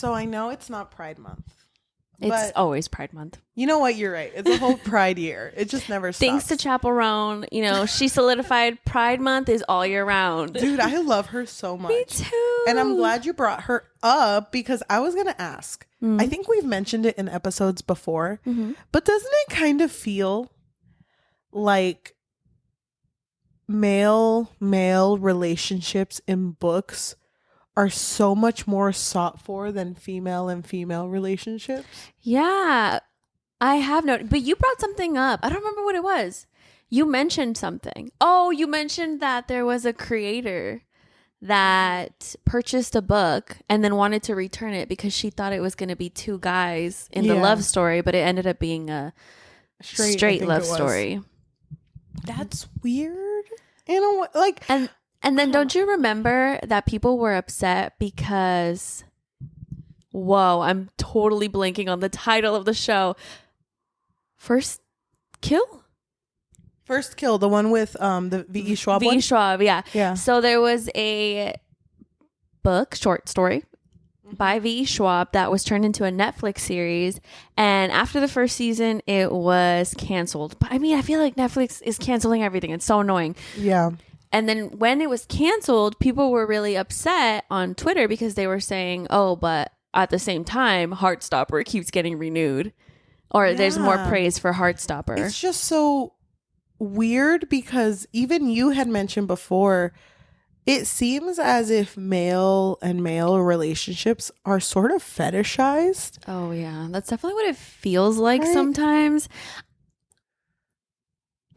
So I know it's not Pride Month. It's always Pride Month. You know what? You're right. It's a whole Pride year. It just never stops. Thanks to Chaperone, she solidified Pride Month is all year round. Dude, I love her so much. Me too. And I'm glad you brought her up because I was going to ask. I think we've mentioned it in episodes before, but doesn't it kind of feel like male relationships in books are so much more sought for than female and female relationships? Yeah, I have noticed. But you brought something up. I don't remember what it was. You mentioned something. Oh, you mentioned that there was a creator that purchased a book and then wanted to return it because she thought it was going to be two guys in the love story, but it ended up being a straight love story. That's weird. You know what? Like, and then don't you remember that people were upset because, whoa, I'm totally blanking on the title of the show. First Kill, the one with the V.E. Schwab one? V.E. Schwab, yeah. So there was a book, short story, by V.E. Schwab that was turned into a Netflix series. And after the first season, it was canceled. But I mean, I feel like Netflix is canceling everything. It's so annoying. Yeah. And then when it was canceled, people were really upset on Twitter because they were saying, oh, but at the same time, Heartstopper keeps getting renewed. Or there's more praise for Heartstopper. It's just so weird because even you had mentioned before, it seems as if male and male relationships are sort of fetishized. Oh, yeah. That's definitely what it feels like sometimes.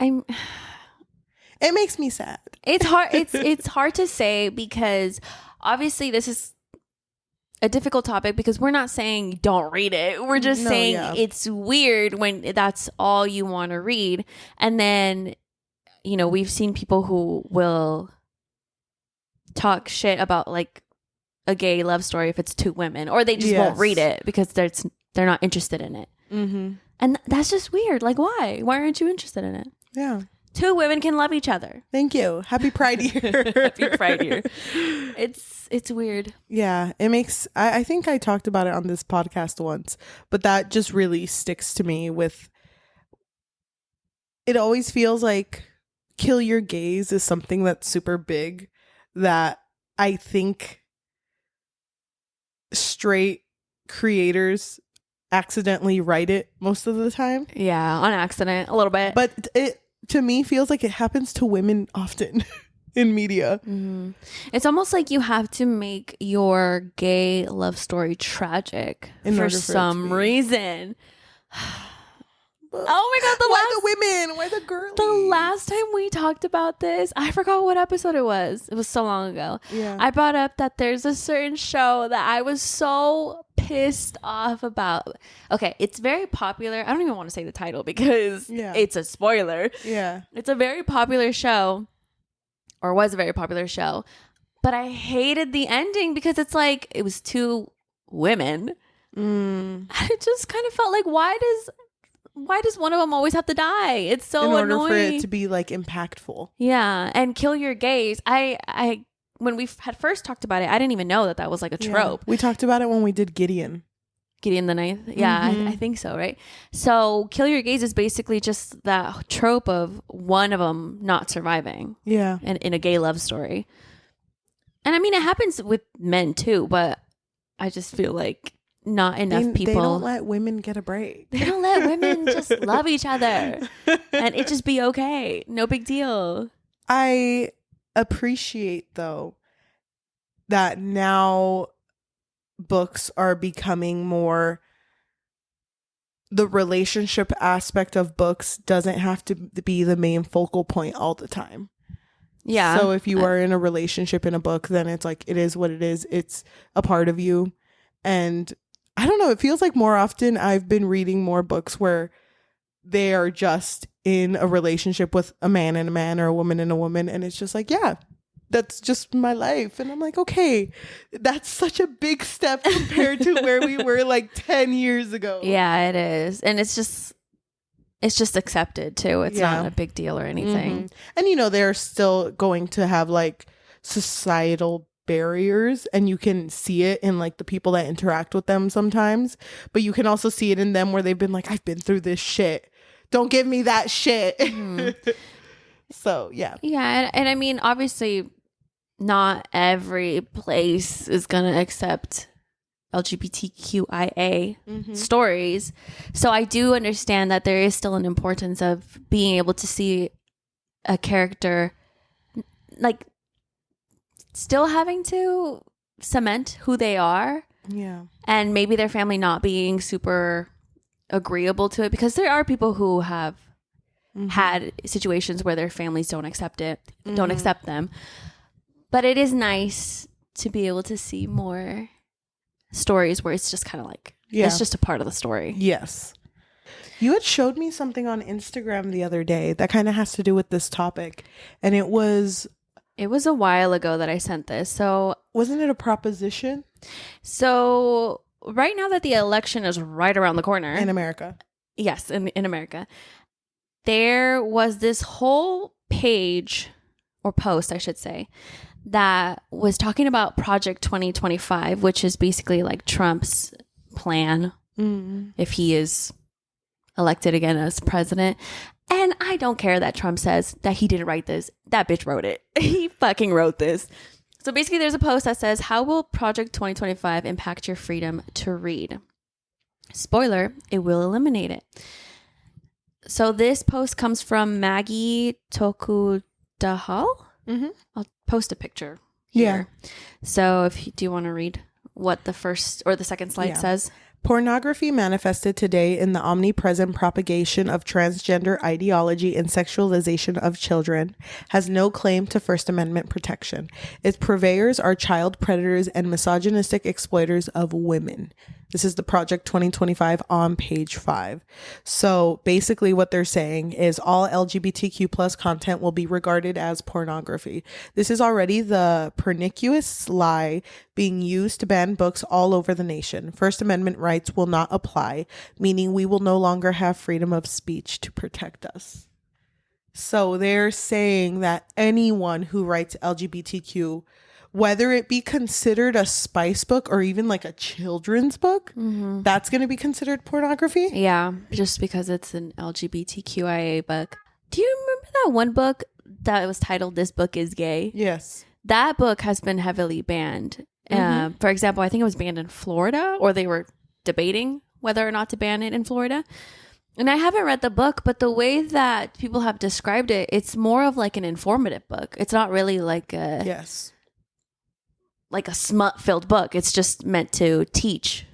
It makes me sad. It's hard. It's hard to say because obviously this is a difficult topic because we're not saying don't read it. We're just saying it's weird when that's all you want to read. And then, we've seen people who will talk shit about like a gay love story if it's two women, or they just won't read it because they're not interested in it. Mm-hmm. And that's just weird. Like, why? Why aren't you interested in it? Yeah. Two women can love each other. Thank you. Happy Pride Year. Happy Pride Year. It's weird. Yeah. It makes, I think I talked about it on this podcast once, but that just really sticks to me with, it always feels like kill your gaze is something that's super big that I think straight creators accidentally write it most of the time. Yeah. On accident. A little bit. But it, to me, feels like it happens to women often in media. Mm-hmm. It's almost like you have to make your gay love story tragic for some reason. Oh my god, why the women? Why the girls? The last time we talked about this, I forgot what episode it was. It was so long ago. Yeah. I brought up that there's a certain show that I was so pissed off about. Okay, it's very popular. I don't even want to say the title because it's a spoiler. Yeah. It's a very popular show, or was a very popular show, but I hated the ending because it's like it was two women. And it just kind of felt like, why does one of them always have to die? It's so annoying. In order for it to be like impactful. Yeah. And kill your gaze. I when we had first talked about it, I didn't even know that was like a trope. We talked about it when we did Gideon the Ninth. Yeah, I think so, right? So kill your gaze is basically just that trope of one of them not surviving. Yeah. And in a gay love story. And I mean, it happens with men too, but I just feel like not enough people. They don't let women get a break. They don't let women just love each other and it just be okay. No big deal. I appreciate though that now books are becoming more, the relationship aspect of books doesn't have to be the main focal point all the time. Yeah. So if you are in a relationship in a book, then it's like, it is what it is. It's a part of you. And I don't know, it feels like more often I've been reading more books where they are just in a relationship with a man and a man, or a woman and a woman. And it's just like, yeah, that's just my life. And I'm like, okay, that's such a big step compared to where we were like 10 years ago. Yeah, it is. And it's just accepted too. It's not a big deal or anything. And they're still going to have like societal barriers, and you can see it in like the people that interact with them sometimes, but you can also see it in them where they've been like, I've been through this shit, don't give me that shit. So yeah, and I mean, obviously not every place is gonna accept LGBTQIA stories, so I do understand that there is still an importance of being able to see a character like still having to cement who they are, and maybe their family not being super agreeable to it, because there are people who have had situations where their families don't accept them, but it is nice to be able to see more stories where it's just kind of like it's just a part of the story. Yes. You had showed me something on Instagram the other day that kind of has to do with this topic, and it was a while ago that I sent this. So wasn't it a proposition? So right now that the election is right around the corner in America. Yes, in America. There was this whole page or post, I should say, that was talking about Project 2025, which is basically like Trump's plan if he is elected again as president. And I don't care that Trump says that he didn't write this. That bitch wrote it. He fucking wrote this. So basically there's a post that says, how will Project 2025 impact your freedom to read? Spoiler, it will eliminate it. So this post comes from Maggie Tokudahal. I'll post a picture here. Yeah. So do you want to read what the first or the second slide says? Pornography manifested today in the omnipresent propagation of transgender ideology and sexualization of children has no claim to First Amendment protection. Its purveyors are child predators and misogynistic exploiters of women. This is the Project 2025 on page 5. So basically what they're saying is all LGBTQ plus content will be regarded as pornography. This is already the pernicious lie being used to ban books all over the nation. First Amendment rights will not apply, meaning we will no longer have freedom of speech to protect us. So they're saying that anyone who writes LGBTQ, whether it be considered a spice book or even like a children's book, that's going to be considered pornography? Yeah, just because it's an LGBTQIA book. Do you remember that one book that was titled This Book is Gay? Yes. That book has been heavily banned. For example, I think it was banned in Florida, or they were debating whether or not to ban it in Florida. And I haven't read the book, but the way that people have described it, it's more of like an informative book. It's not really like a like a smut-filled book. It's just meant to teach.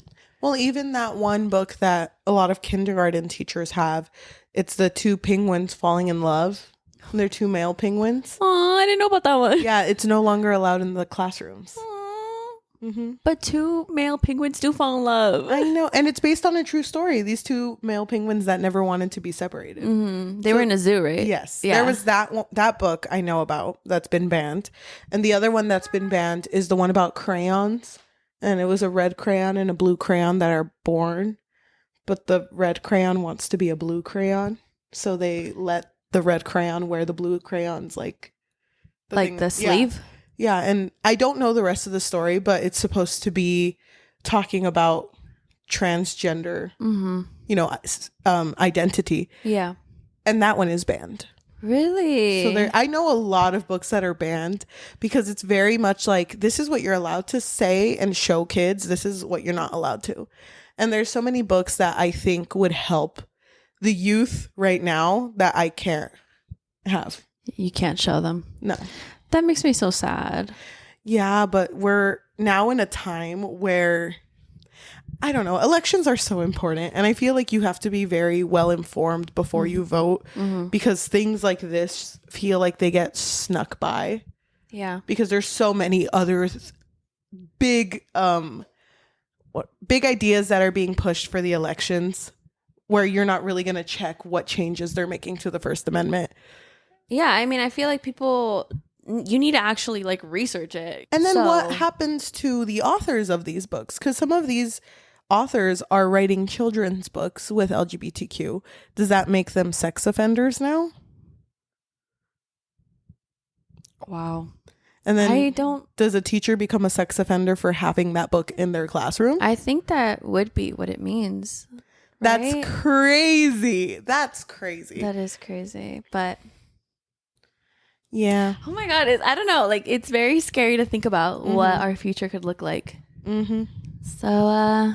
Well, even that one book that a lot of kindergarten teachers have, it's the two penguins falling in love. They're two male penguins. Oh, I didn't know about that one. Yeah, it's no longer allowed in the classrooms. But two male penguins do fall in love. I know. And it's based on a true story. These two male penguins that never wanted to be separated. They were in a zoo, right? Yes. Yeah. There was that book I know about that's been banned. And the other one that's been banned is the one about crayons. And it was a red crayon and a blue crayon that are born. But the red crayon wants to be a blue crayon. So they let the red crayon wear the blue crayons like the sleeve? Yeah, and I don't know the rest of the story, but it's supposed to be talking about transgender, identity. Yeah. And that one is banned. Really? So I know a lot of books that are banned because it's very much like, this is what you're allowed to say and show kids. This is what you're not allowed to. And there's so many books that I think would help the youth right now that I can't have. You can't show them. No. That makes me so sad. Yeah, but we're now in a time where, I don't know, elections are so important. And I feel like you have to be very well informed before you vote because things like this feel like they get snuck by. Yeah. Because there's so many other big ideas that are being pushed for the elections where you're not really going to check what changes they're making to the First Amendment. Yeah, I mean, I feel like you need to actually like research it. And then what happens to the authors of these books? Because some of these authors are writing children's books with LGBTQ. Does that make them sex offenders now? Wow. And then does a teacher become a sex offender for having that book in their classroom? I think that would be what it means. That's right? crazy. That's crazy. That is crazy. But yeah. Oh my God. I don't know. Like, it's very scary to think about what our future could look like. Mm-hmm. So,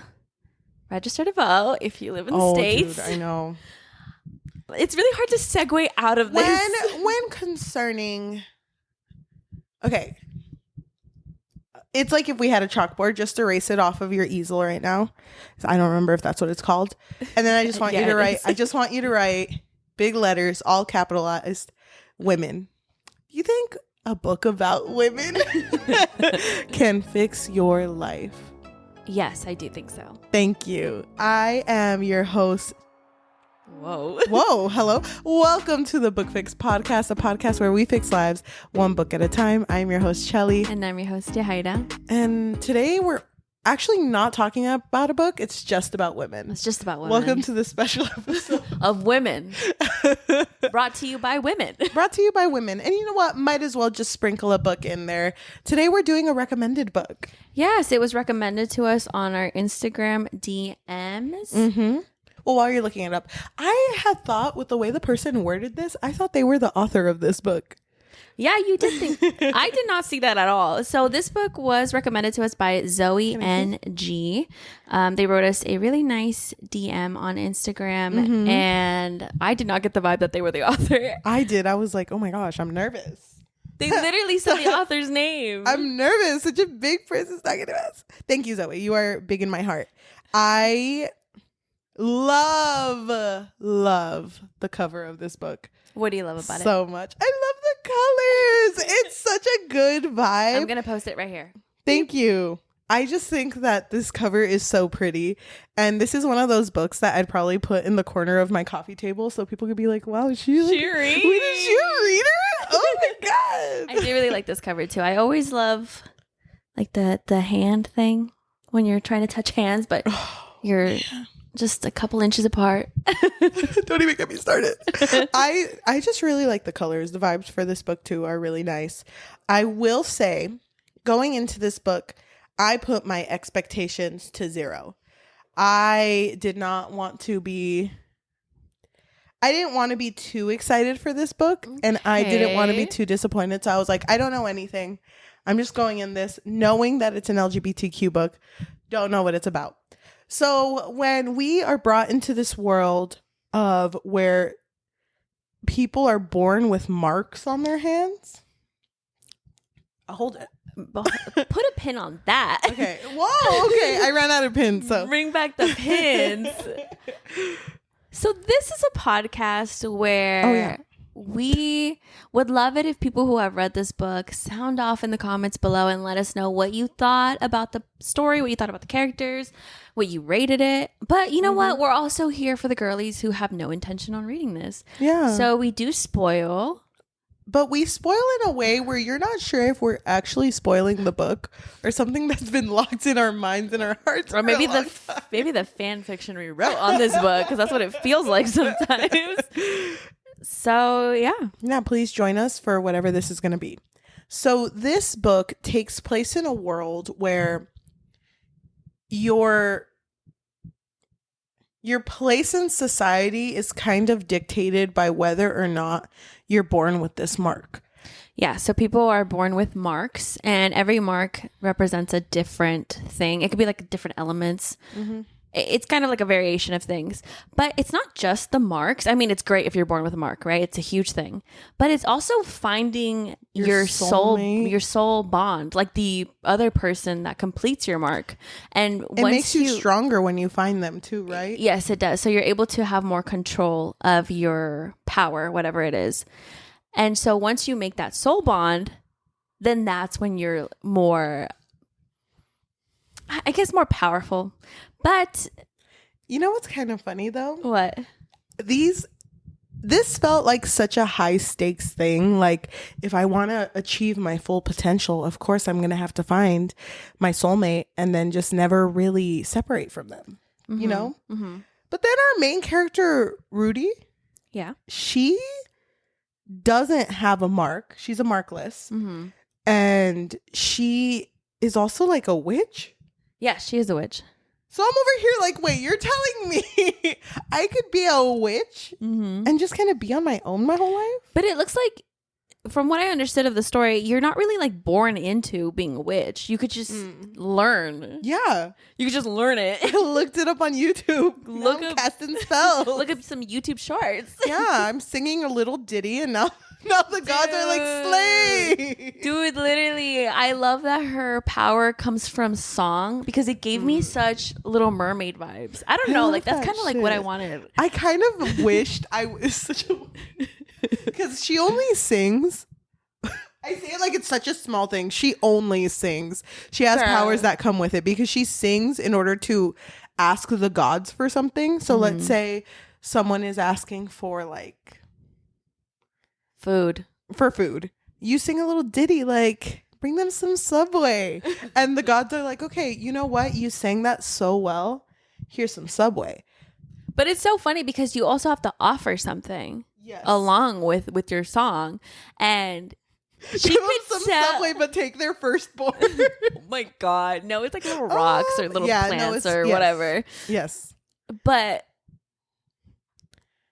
register to vote if you live in the States. Dude, I know. It's really hard to segue out of this. When concerning... Okay. It's like if we had a chalkboard, just erase it off of your easel right now. I don't remember if that's what it's called. And then I just want you to write, big letters, all capitalized, women. You think a book about women can fix your life? Yes, I do think so. Thank you. I am your host. Whoa. Hello. Welcome to the Book Fix Podcast, a podcast where we fix lives one book at a time. I'm your host, Cheli. And I'm your host, Yajaira. And today we're actually not talking about a book. It's just about women. It's just about women. Welcome to this special episode of women. Brought to you by women. Brought to you by women. And you know what? Might as well just sprinkle a book in there. Today we're doing a recommended book. Yes, it was recommended to us on our Instagram DMs. Mm-hmm. Well, while you're looking it up, I had thought with the way the person worded this, I thought they were the author of this book. Yeah, you did think. I did not see that at all. So this book was recommended to us by Zoe NG. They wrote us a really nice DM on Instagram, and I did not get the vibe that they were the author. I did. I was like, oh my gosh, I'm nervous. They literally said the author's name. I'm nervous. Such a big person talking to us. Thank you, Zoe. You are big in my heart. I love the cover of this book. What do you love about it? So much. I love the colors. It's such a good vibe. I'm gonna post it right here. Thank you. I just think that this cover is so pretty, and this is one of those books that I'd probably put in the corner of my coffee table so people could be like, wow, she read? Did you read her? Oh my god. I do really like this cover too. I always love like the hand thing when you're trying to touch hands, but you're just a couple inches apart. Don't even get me started. I just really like the colors. The vibes for this book too are really nice. I will say, going into this book, I put my expectations to 0. I didn't want to be too excited for this book, and I didn't want to be too disappointed. So I was like, I don't know anything. I'm just going in this knowing that it's an LGBTQ book. Don't know what it's about. So when we are brought into this world of where people are born with marks on their hands, I'll hold it. Put a pin on that. Okay. Whoa. Okay. I ran out of pins. So bring back the pins. So this is a podcast where we would love it if people who have read this book sound off in the comments below and let us know what you thought about the story, what you thought about the characters, what you rated it. But you know what? We're also here for the girlies who have no intention on reading this. Yeah. So we do spoil. But we spoil in a way where you're not sure if we're actually spoiling the book or something that's been locked in our minds and our hearts. Or maybe the fan fiction we wrote on this book, because that's what it feels like sometimes. So, yeah, please join us for whatever this is going to be. So this book takes place in a world where your place in society is kind of dictated by whether or not you're born with this mark. Yeah, so people are born with marks, and every mark represents a different thing. It could be like different elements. Mm-hmm. It's kind of like a variation of things, but it's not just the marks. I mean, it's great if you're born with a mark, right? It's a huge thing, but it's also finding your soul bond, like the other person that completes your mark. And it makes you stronger when you find them too, right? Yes, it does. So you're able to have more control of your power, whatever it is. And so once you make that soul bond, then that's when you're more, I guess, more powerful. But you know what's kind of funny though? What? This felt like such a high stakes thing. Like, if I want to achieve my full potential, of course I'm going to have to find my soulmate and then just never really separate from them, you know? Mm-hmm. But then our main character, Ruti, she doesn't have a mark. She's a markless. Mm-hmm. And she is also like a witch. Yeah, she is a witch. So I'm over here like, wait, you're telling me I could be a witch and just kind of be on my own my whole life? But it looks like, from what I understood of the story, you're not really like born into being a witch. You could just learn. Yeah. You could just learn it. I looked it up on YouTube. Look now I'm up casting spells. Look up some YouTube shorts. Yeah, I'm singing a little ditty and now the gods are like, slay. Dude, literally, I love that her power comes from song because it gave me such Little Mermaid vibes. I don't know. Like, that's kind of like what I wanted. I kind of wished I was such a... Because she only sings... I say it like it's such a small thing. She only sings. She has powers that come with it because she sings in order to ask the gods for something. So let's say someone is asking for like... food. You sing a little ditty like, bring them some Subway. And the gods are like, okay, you know what? You sang that so well. Here's some Subway. But it's so funny because you also have to offer something along with your song. And she give them could some Subway, but take their firstborn. Oh my God. No, it's like little rocks or little plants or whatever. Yes. But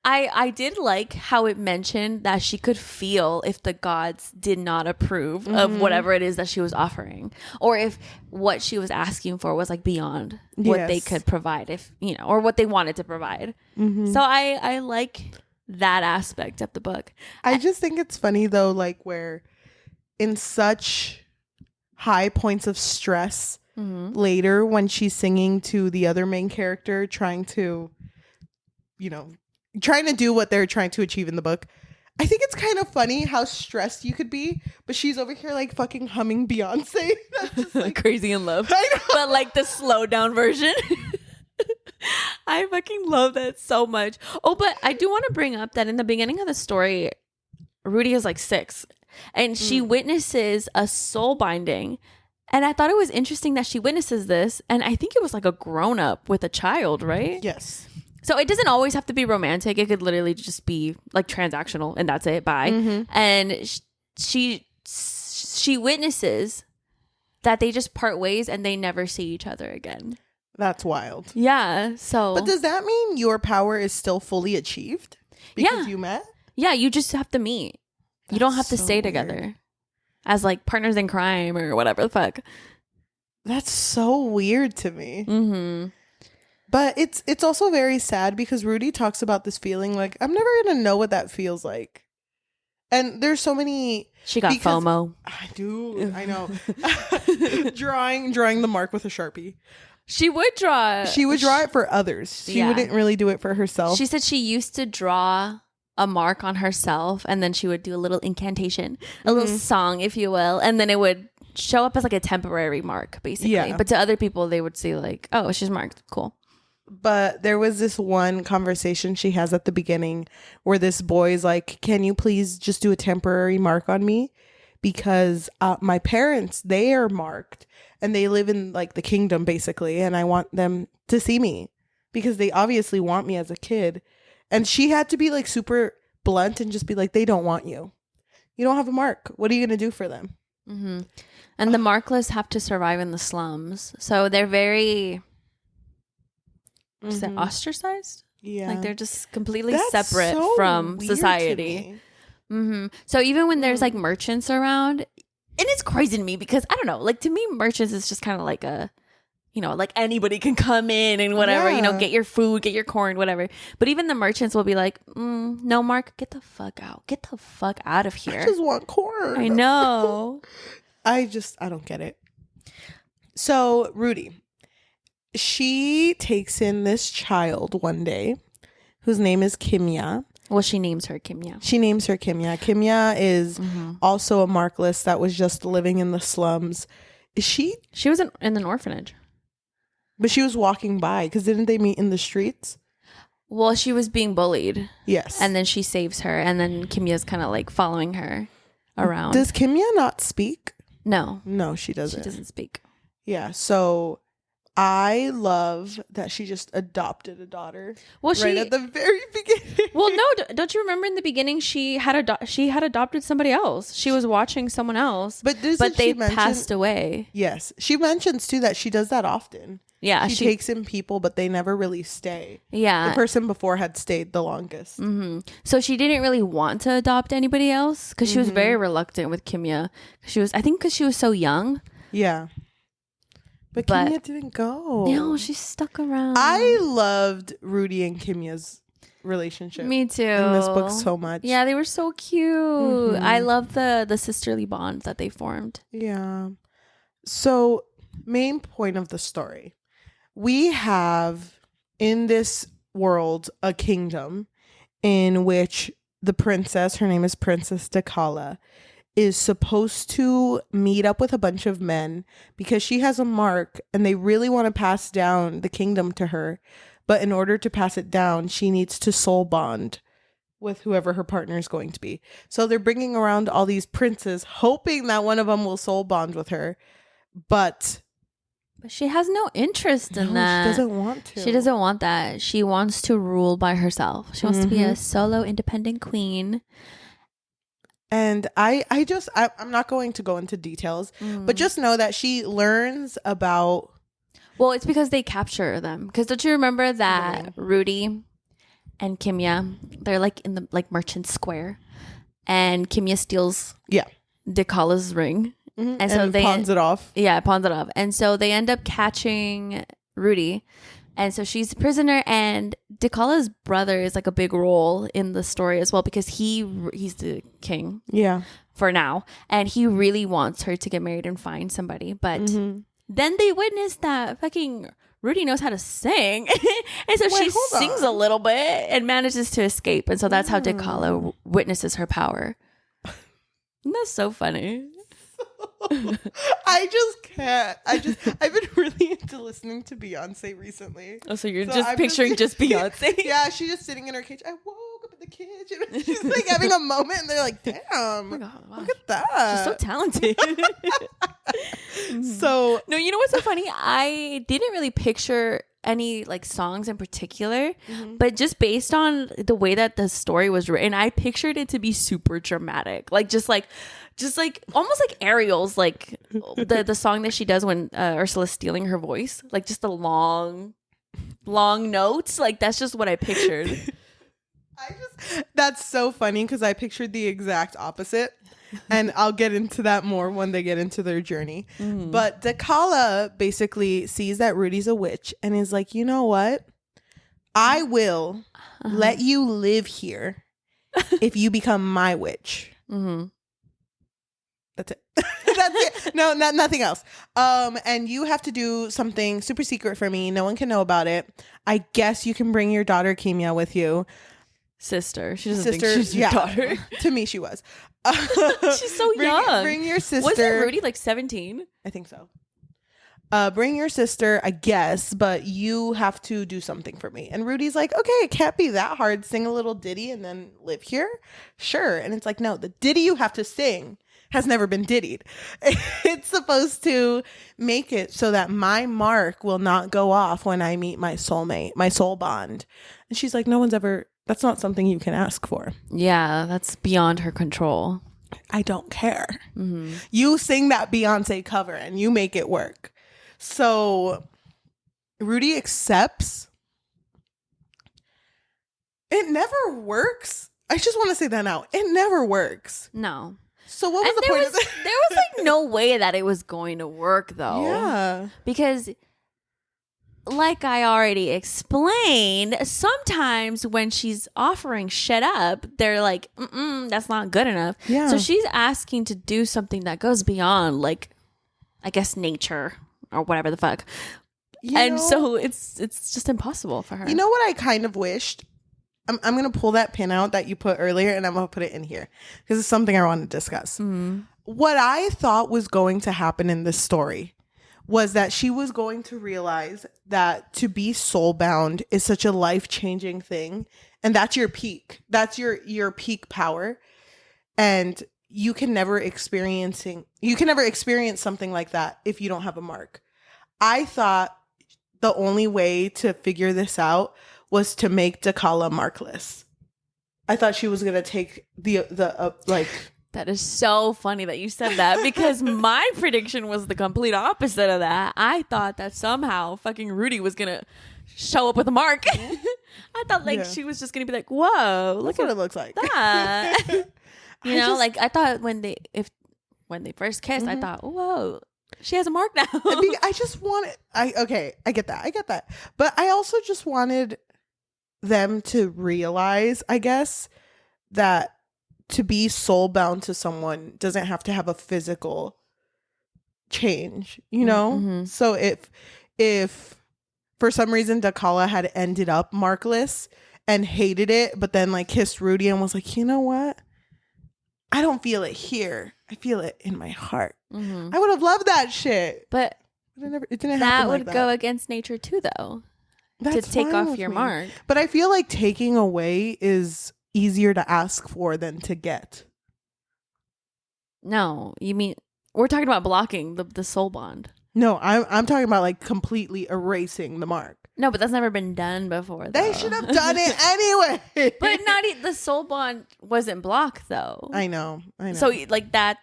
I did like how it mentioned that she could feel if the gods did not approve of whatever it is that she was offering, or if what she was asking for was like beyond what they could provide, if you know, or what they wanted to provide. So I like that aspect of the book. I just think it's funny though, like where in such high points of stress later when she's singing to the other main character, trying to do what they're trying to achieve in the book. I think it's kind of funny how stressed you could be, but she's over here like fucking humming Beyonce. That's just like Crazy in Love. I know. But like the slow down version. I fucking love that so much. Oh, but I do want to bring up that in the beginning of the story, Ruti is like 6 and she witnesses a soul binding. And I thought it was interesting that she witnesses this. And I think it was like a grown up with a child, right? Yes. So it doesn't always have to be romantic. It could literally just be like transactional and that's it. Bye. And she witnesses that they just part ways and they never see each other again. That's wild. Yeah. So. But does that mean your power is still fully achieved? Because you met? Yeah. You just have to meet. You don't have to stay together as like partners in crime or whatever the fuck. That's so weird to me. But it's also very sad because Ruti talks about this feeling like, I'm never going to know what that feels like. And there's so many... She got FOMO. I do. I know. drawing the mark with a Sharpie. She would draw. She would draw it for others. She wouldn't really do it for herself. She said she used to draw a mark on herself and then she would do a little incantation, a little song, if you will. And then it would show up as like a temporary mark, basically. Yeah. But to other people, they would see like, oh, she's marked. Cool. But there was this one conversation she has at the beginning where this boy's like, can you please just do a temporary mark on me? Because my parents, they are marked and they live in like the kingdom basically. And I want them to see me because they obviously want me as a kid. And she had to be like super blunt and just be like, they don't want you. You don't have a mark. What are you going to do for them? And the markless have to survive in the slums. So they're very... Is it ostracized? Yeah. Like they're just completely separate from society. So even when there's like merchants around, and it's crazy to me because I don't know, like to me, merchants is just kind of like a, you know, like anybody can come in and whatever, you know, get your food, get your corn, whatever. But even the merchants will be like, no, Mark, get the fuck out. Get the fuck out of here. I just want corn. I know. I don't get it. So Ruti. She takes in this child one day whose name is Kimya. Well, she names her Kimya. Kimya is also a markless that was just living in the slums. Is she? She was in an orphanage. But she was walking by because didn't they meet in the streets? Well, she was being bullied. Yes. And then she saves her. And then Kimya's kind of like following her around. Does Kimya not speak? No. No, she doesn't. She doesn't speak. Yeah. So... I love that she just adopted a daughter. Well, right at the very beginning. Well, no, don't you remember in the beginning she had adopted somebody else. She was watching someone else, but they passed away. Yes, she mentions too that she does that often. Yeah, she takes in people, but they never really stay. Yeah, the person before had stayed the longest. Mm-hmm. So she didn't really want to adopt anybody else because she was very reluctant with Kimya. I think because she was so young. Yeah. But Kimya didn't go. No, she stuck around. I loved Ruti and Kimya's relationship. Me too. In this book so much. Yeah, they were so cute. I love the sisterly bond that they formed. Yeah. So, main point of the story. We have in this world a kingdom in which the princess, her name is Princess Dekala, is supposed to meet up with a bunch of men because she has a mark and they really want to pass down the kingdom to her. But in order to pass it down, she needs to soul bond with whoever her partner is going to be. So they're bringing around all these princes, hoping that one of them will soul bond with her. But she has no interest in that. She doesn't want to. She doesn't want that. She wants to rule by herself. She wants to be a solo independent queen. And I'm not going to go into details, but just know that she learns about. Well, it's because they capture them. Because don't you remember that Ruti and Kimya, they're like in the merchant square, and Kimya steals Dekala's ring, and so they pawns it off. Yeah, pawns it off, and so they end up catching Ruti. And so she's a prisoner, and Dekala's brother is like a big role in the story as well because he's the king. Yeah. For now. And he really wants her to get married and find somebody. But then they witness that fucking Ruti knows how to sing. And so she sings a little bit and manages to escape. And so that's how Dekala witnesses her power. Isn't that so funny? I just can't. I've been really into listening to Beyonce recently. Oh, so you're just picturing just Beyonce? Yeah, she's just sitting in her cage. I woke up in the kitchen. She's like having a moment, and they're like, "Damn, oh my God, wow. Look at that! She's so talented." So no, you know what's so funny? I didn't really picture any like songs in particular, but just based on the way that the story was written, I pictured it to be super dramatic, just like almost like Ariel's, like the song that she does when Ursula's stealing her voice, like just the long notes. Like that's just what I pictured. That's so funny because I pictured the exact opposite. And I'll get into that more when they get into their journey. But Dekala basically sees that Rudi's a witch and is like, you know what? I will let you live here if you become my witch. That's it. That's it. No, nothing else. And you have to do something super secret for me. No one can know about it. I guess you can bring your daughter Kimya with you. Sister. She doesn't think she's your daughter. To me, she was. She's so young. Bring your sister. Wasn't Ruti like 17? I think so. Bring your sister, I guess, but you have to do something for me. And Rudi's like, okay, it can't be that hard. Sing a little ditty and then live here? Sure. And it's like, no, the ditty you have to sing has never been dittied. It's supposed to make it so that my mark will not go off when I meet my soulmate, my soul bond. And she's like, that's not something you can ask for. Yeah, that's beyond her control. I don't care. You sing that Beyonce cover and you make it work. So Ruti accepts. It never works. I just want to say that now. It never works. No. So what was the point of that? There was like no way that it was going to work though. Yeah. Because like I already explained, sometimes when she's offering shit up, they're like, that's not good enough. Yeah. So she's asking to do something that goes beyond, like, I guess, nature or whatever the fuck. So it's just impossible for her. You know what I kind of wished? I'm going to pull that pin out that you put earlier and I'm going to put it in here because it's something I want to discuss. What I thought was going to happen in this story was that she was going to realize that to be soulbound is such a life-changing thing. And that's your peak. That's your peak power. And you can never experience something like that if you don't have a mark. I thought the only way to figure this out was to make Dekala Markless. I thought she was going to take the like... That is so funny that you said that, because my prediction was the complete opposite of that. I thought that somehow fucking Ruti was going to show up with a mark. I thought like she was just going to be like, whoa, look what it looks like. That. You know, like I thought when they first kissed, I thought, whoa, she has a mark now. I just wanted, I get that. But I also just wanted them to realize, I guess, that to be soul bound to someone doesn't have to have a physical change, you know? Mm-hmm. So if for some reason Dekala had ended up markless and hated it, but then like kissed Ruti and was like, you know what? I don't feel it here. I feel it in my heart. Mm-hmm. I would have loved that shit. But it didn't happen that like would that. go against nature too, though. That's to take off your mark. But I feel like taking away is easier to ask for than to get. No, you mean we're talking about blocking the soul bond. No, I'm talking about like completely erasing the mark. No, but that's never been done before, though. They should have done it anyway. But the soul bond wasn't blocked, though. I know. So like that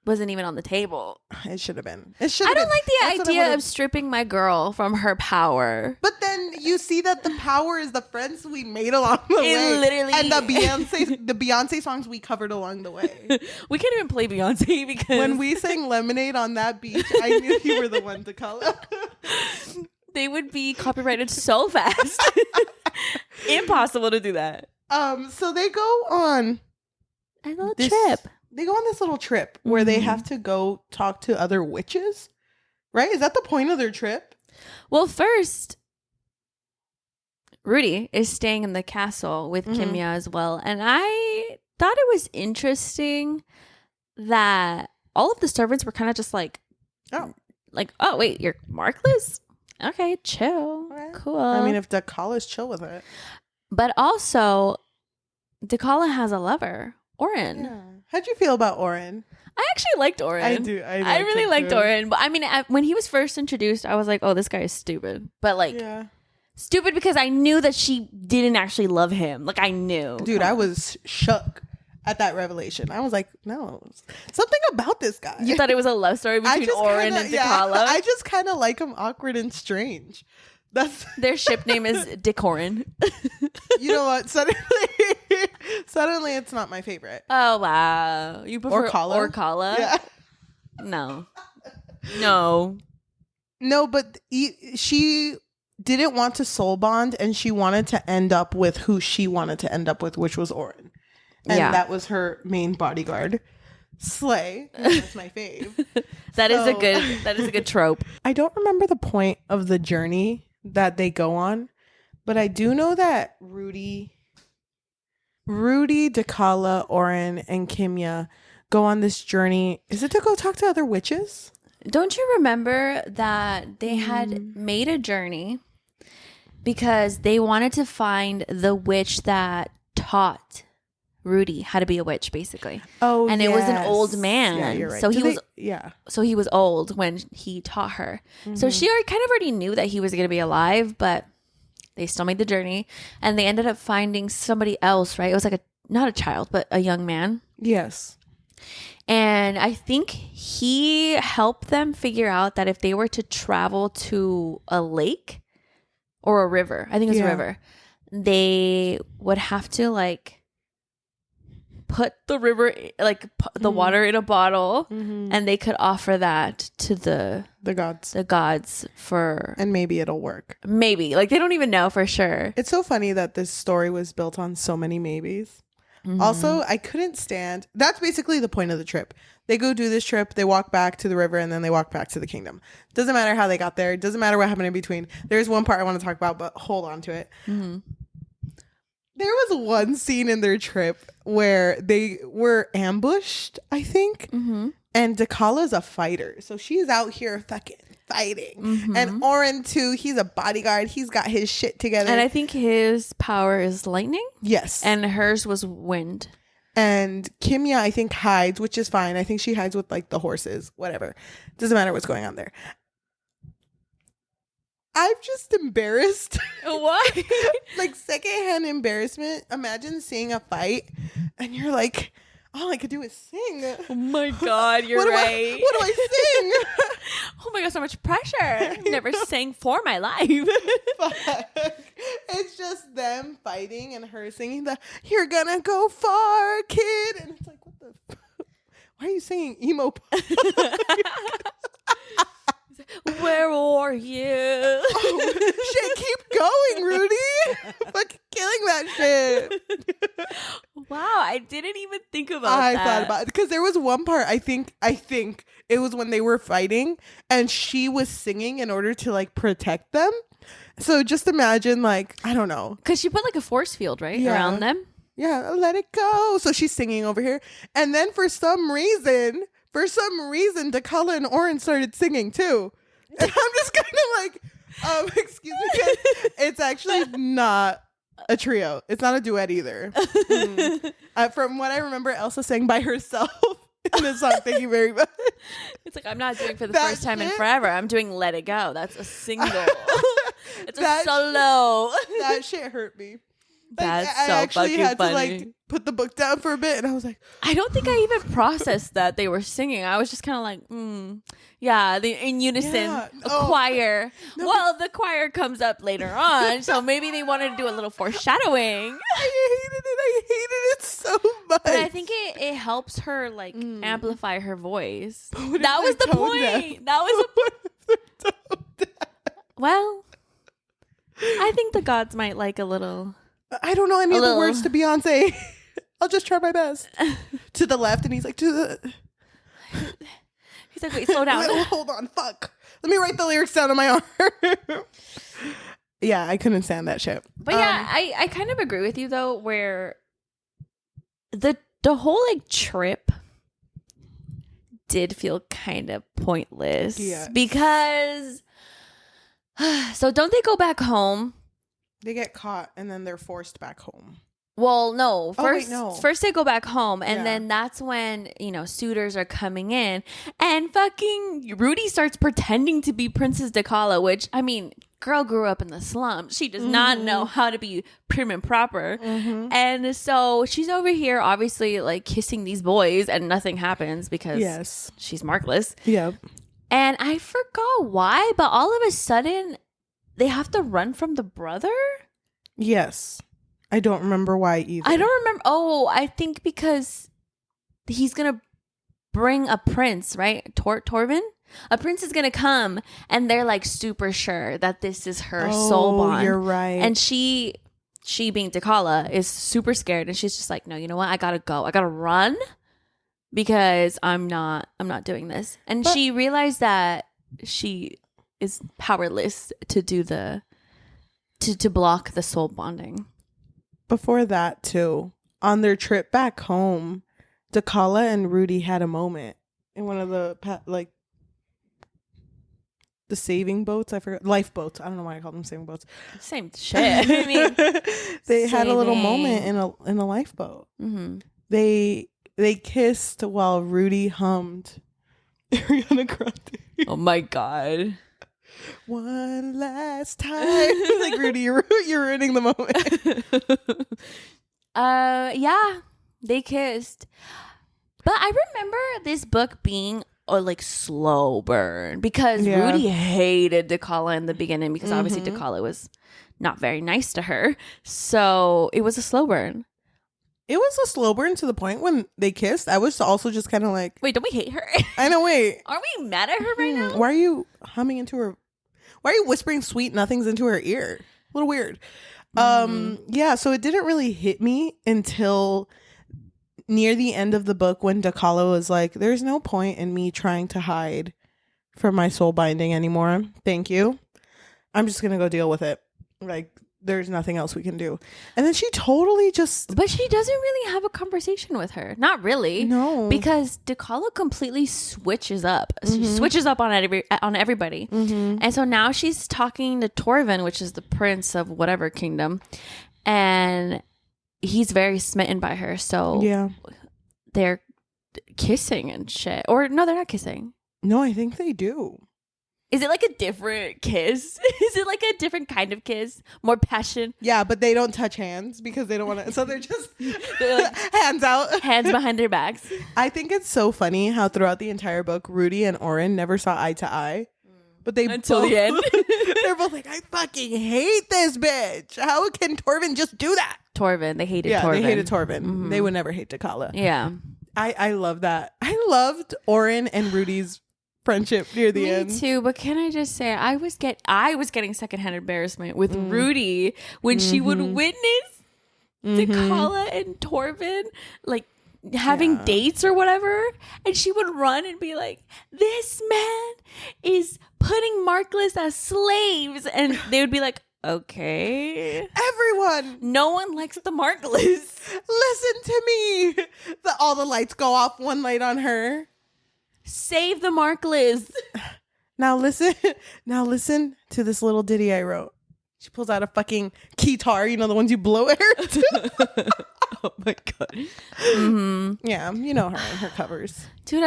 wasn't even on the table. It should have been. I don't like the idea of stripping my girl from her power. But then you see that the power is the friends we made along the way. Literally. And the Beyonce songs we covered along the way. We can't even play Beyonce because when we sang Lemonade on that beach, I knew you were the one to color. They would be copyrighted so fast. Impossible to do that. So they go on a little trip. They go on this little trip where they have to go talk to other witches, right? Is that the point of their trip? Well, first, Ruti is staying in the castle with Kimya as well. And I thought it was interesting that all of the servants were kind of just like, oh, wait, you're markless? Okay, chill. Right. Cool. I mean, if Dekala's chill with it. But also, Dekala has a lover, Oren. Yeah. How'd you feel about Oren? I actually liked Oren. I do. I really liked Oren. But I mean, when he was first introduced, I was like, oh, this guy is stupid. But like, stupid because I knew that she didn't actually love him. Like, I knew. Dude, I was shook at that revelation. I was like, no, something about this guy. You thought it was a love story between Oren and Dekala? Yeah, I just kind of like him awkward and strange. Their ship name is Decorin. You know what? Suddenly it's not my favorite. Oh, wow. You prefer Orkala? Yeah. No, but she didn't want to soul bond, and she wanted to end up with who she wanted to end up with, which was Oren. And that was her main bodyguard. Slay. That's my fave. That is a good trope. I don't remember the point of the journey that they go on, but I do know that Ruti, Dekala, Oren, and Kimya go on this journey. Is it to go talk to other witches? Don't you remember that they had made a journey because they wanted to find the witch that taught Ruti how to be a witch, basically. Oh, and it was an old man. Yeah, you're right. So he was old when he taught her. So she already knew that he was going to be alive, but they still made the journey, and they ended up finding somebody else. Right? It was like not a child, but a young man. Yes. And I think he helped them figure out that if they were to travel to a lake or a river, I think it was a river, they would have to like put the river, the water in a bottle, and they could offer that to the gods for, and maybe it'll work. Maybe, like, they don't even know for sure. It's so funny that this story was built on so many maybes. Also, I couldn't stand. That's basically the point of the trip. They go do this trip, they walk back to the river, and then they walk back to the kingdom. Doesn't matter how they got there. It doesn't matter what happened in between. There's one part I want to talk about, but hold on to it. There was one scene in their trip where they were ambushed, I think. And Dekala's a fighter. So she's out here fucking fighting. And Oren, too, he's a bodyguard. He's got his shit together. And I think his power is lightning. Yes. And hers was wind. And Kimya, I think, hides, which is fine. I think she hides with, like, the horses. Whatever. Doesn't matter what's going on there. I'm just embarrassed. Why? Like secondhand embarrassment. Imagine seeing a fight and you're like, all I could do is sing. Oh my God, you're right. What do I sing? Oh my God, so much pressure. I've never sang for my life. Fuck. It's just them fighting and her singing the "You're gonna go far, kid," and it's like, what the? Why are you singing emo? Where were you? Oh, shit, keep going, Ruti. Fucking killing that shit. Wow, I didn't even think about that. I thought about it because there was one part. I think it was when they were fighting, and she was singing in order to like protect them. So just imagine, like, I don't know, because she put like a force field around them. Yeah, let it go. So she's singing over here, and then for some reason, Dekala and Oren started singing too. And I'm just kind of like, excuse me, it's actually not a trio. It's not a duet either. From what I remember, Elsa sang by herself in this song. Thank you very much. It's like, I'm not doing for the first time in forever. I'm doing Let It Go. That's a single. It's a solo. That shit hurt me. That's I so actually fucking had funny. to like put the book down for a bit, and I was like, I don't think I even processed that they were singing. I was just kind of like, yeah, in unison, choir. No, well, the choir comes up later on, so maybe they wanted to do a little foreshadowing. I hated it so much. But I think it helps her like amplify her voice. That was the point. That was the point. Well, I think the gods might like a little. I don't know any of the words to Beyonce. I'll just try my best. To the left, and he's like, to the. He's like, wait, slow down. Hold on, fuck. Let me write the lyrics down on my arm. Yeah, I couldn't stand that shit. But yeah, I kind of agree with you though, where the whole like trip did feel kind of pointless. Yeah. Because so don't they go back home? They get caught and then they're forced back home. Well, no. First they go back home, and then that's when, suitors are coming in, and fucking Ruti starts pretending to be Princess Dekala, which, I mean, girl grew up in the slums. She does not know how to be prim and proper. And so she's over here, obviously, like, kissing these boys, and nothing happens because she's Markless. Yep. And I forgot why, but all of a sudden, they have to run from the brother? Yes. I don't remember why either. I don't remember. Oh, I think because he's going to bring a prince, right? Torvin? A prince is going to come, and they're like super sure that this is her soul bond. You're right. And she being Dekala is super scared, and she's just like, no, you know what? I got to go. I got to run because I'm not doing this. And she realized that she is powerless to do to block the soul bonding. Before that, too, on their trip back home, Dekala and Ruti had a moment in one of the the saving boats. I forgot, lifeboats. I don't know why I call them saving boats. Same shit. I mean, they had a little moment in a lifeboat. Mm-hmm. They kissed while Ruti hummed Ariana Grande. Oh my god. One last time. Like, Ruti, you're ruining the moment. Yeah, they kissed. But I remember this book being a like slow burn because Ruti hated Dekala in the beginning because obviously Dekala was not very nice to her. So it was a slow burn. It was a slow burn to the point when they kissed. I was also just kind of like, wait, don't we hate her? I know, wait. Aren't we mad at her right now? Why are you humming into her? Why are you whispering sweet nothings into her ear? A little weird. Yeah, so it didn't really hit me until near the end of the book when Dekala was like, there's no point in me trying to hide from my soul binding anymore. Thank you. I'm just going to go deal with it. Like, there's nothing else we can do. And then she totally just... But she doesn't really have a conversation with her. Not really. No. Because Dekala completely switches up. She switches up on everybody. And so now she's talking to Torvin, which is the prince of whatever kingdom. And he's very smitten by her. So they're kissing and shit. Or no, they're not kissing. No, I think they do. Is it like a different kiss? Is it like a different kind of kiss? More passion? Yeah, but they don't touch hands because they don't want to. So they're just hands out. Hands behind their backs. I think it's so funny how throughout the entire book, Ruti and Oren never saw eye to eye. But they Until the end. They're both like, I fucking hate this bitch. How can Torvin just do that? Torvin. They hated Torvin. Yeah, they hated Torvin. Mm-hmm. They would never hate Dekala. Yeah. I love that. I loved Oren and Rudi's friendship near the end. Me too, but can I just say I was getting secondhand embarrassment with Ruti when she would witness Dekala and Torvin like having dates or whatever, and she would run and be like, this man is putting Markless as slaves, and they would be like, okay, everyone, no one likes the Markless. Listen to me. All the lights go off, one light on her. Save the Markless. Now listen to this little ditty I wrote. She pulls out a fucking keytar, you know, the ones you blow at her. Oh my god. Yeah, you know her and her covers. Dude,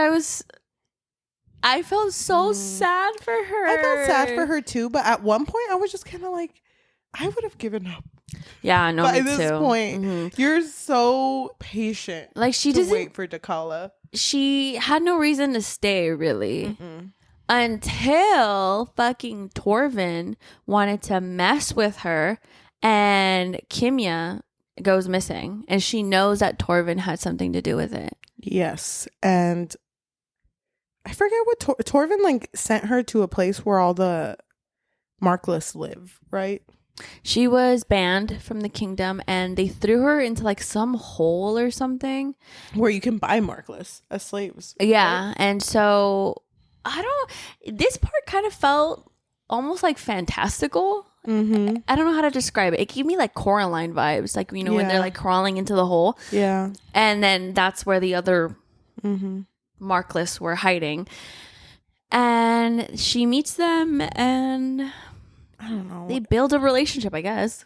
I felt so sad for her. I felt sad for her too, but at one point I was just kind of like, I would have given up. Yeah, no, by me this too. point, you're so patient. Like she doesn't wait for Dekala. She had no reason to stay, really. Until fucking Torvin wanted to mess with her, and Kimya goes missing, and she knows that Torvin had something to do with it. Yes, and I forget what Torvin like sent her to a place where all the Markless live, right? She was banned from the kingdom, and they threw her into like some hole or something where you can buy Markless as slaves. Yeah, right? and so this part kind of felt almost like fantastical. I don't know how to describe it. It gave me like Coraline vibes, like, you know, when they're like crawling into the hole. Yeah, and then that's where the other Markless were hiding, and she meets them, and I don't know. They build a relationship, I guess.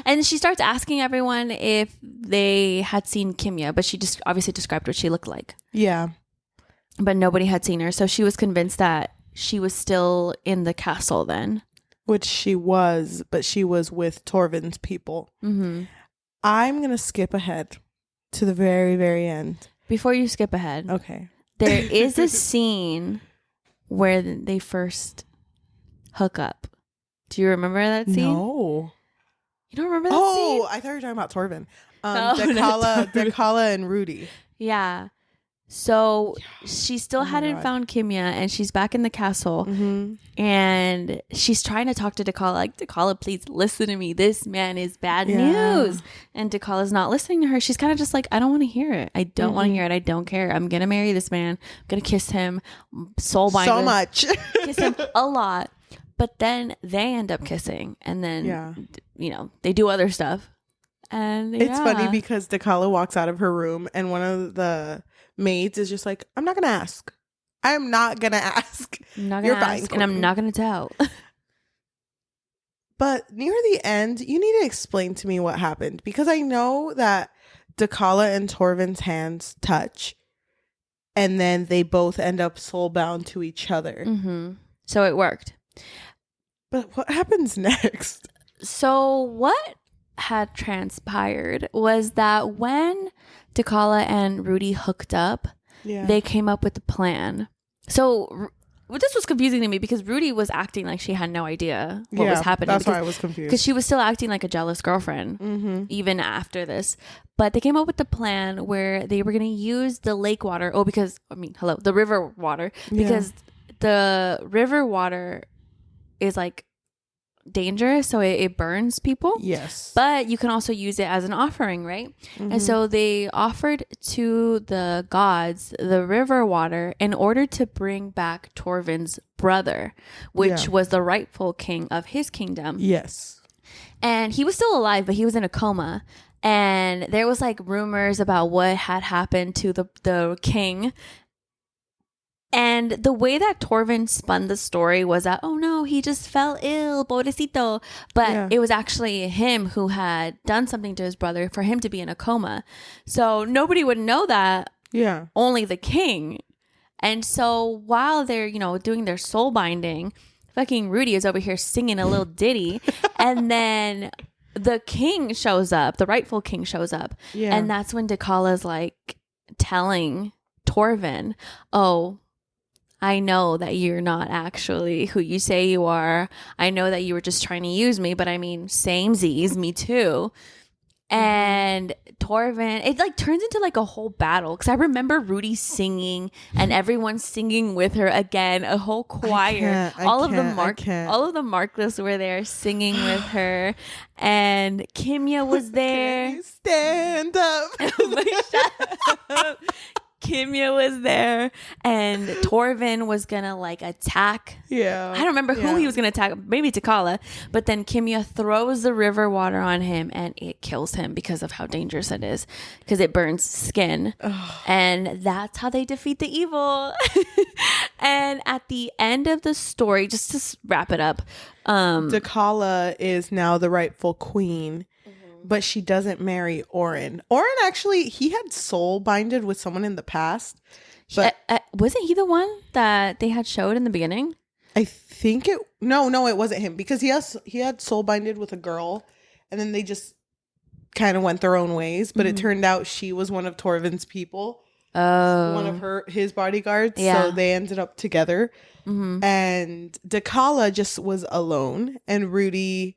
And she starts asking everyone if they had seen Kimya, but she just obviously described what she looked like. Yeah. But nobody had seen her. So she was convinced that she was still in the castle then. Which she was, but she was with Torvin's people. I'm going to skip ahead to the very, very end. Before you skip ahead. Okay. There is a scene where they first hook up. Do you remember that scene? No. You don't remember that scene? Oh, I thought you were talking about Torvin. No, Dekala and Ruti. Yeah. So she still hadn't found Kimya, and she's back in the castle, and she's trying to talk to Dekala, like, Dekala, please listen to me. This man is bad news. And Dekala's not listening to her. She's kind of just like, I don't want to hear it. I don't want to hear it. I don't care. I'm going to marry this man. I'm going to kiss him. Soulbinder. So much. Kiss him a lot. But then they end up kissing, and then, you know, they do other stuff. And it's funny because Dekala walks out of her room, and one of the maids is just like, I'm not gonna ask. I'm not gonna ask. I'm not gonna ask, and I'm not gonna tell. But near the end, you need to explain to me what happened, because I know that Dekala and Torvin's hands touch, and then they both end up soulbound to each other. So it worked. But what happens next? So what had transpired was that when Dekala and Ruti hooked up, they came up with a plan. So this was confusing to me because Ruti was acting like she had no idea what was happening. That's why I was confused. Because she was still acting like a jealous girlfriend even after this. But they came up with the plan where they were going to use the lake water. Oh, because, the river water. Because the river water is like dangerous, so it burns people. Yes. But you can also use it as an offering, right? And so they offered to the gods the river water in order to bring back Torvin's brother, which was the rightful king of his kingdom. Yes. And he was still alive, but he was in a coma. And there was like rumors about what had happened to the king. And the way that Torvin spun the story was that, oh no, he just fell ill, pobrecito. But it was actually him who had done something to his brother for him to be in a coma. So nobody would know that. Yeah. Only the king. And so while they're, doing their soul binding, fucking Ruti is over here singing a little ditty. And then the king shows up, the rightful king shows up. Yeah. And that's when Dekala's like telling Torvin, oh, I know that you're not actually who you say you are. I know that you were just trying to use me, but I mean, samesies, me too. And Torvin, it like turns into like a whole battle because I remember Ruti singing and everyone singing with her again, a whole choir. All of the Markless were there singing with her, and Kimya was there. Can you stand up? Shut up. Kimya was there, and Torvin was gonna like attack. Yeah, I don't remember who he was gonna attack. Maybe Dekala, but then Kimya throws the river water on him, and it kills him because of how dangerous it is, because it burns skin. And that's how they defeat the evil. And at the end of the story, just to wrap it up, Dekala is now the rightful queen. But she doesn't marry Oren. Oren actually, he had soul binded with someone in the past. But wasn't he the one that they had showed in the beginning? I think it. No, it wasn't him because he had soul binded with a girl, and then they just kind of went their own ways. But it turned out she was one of Torvin's people. Oh, one of his bodyguards. Yeah. So they ended up together. And Dekala just was alone, and Ruti.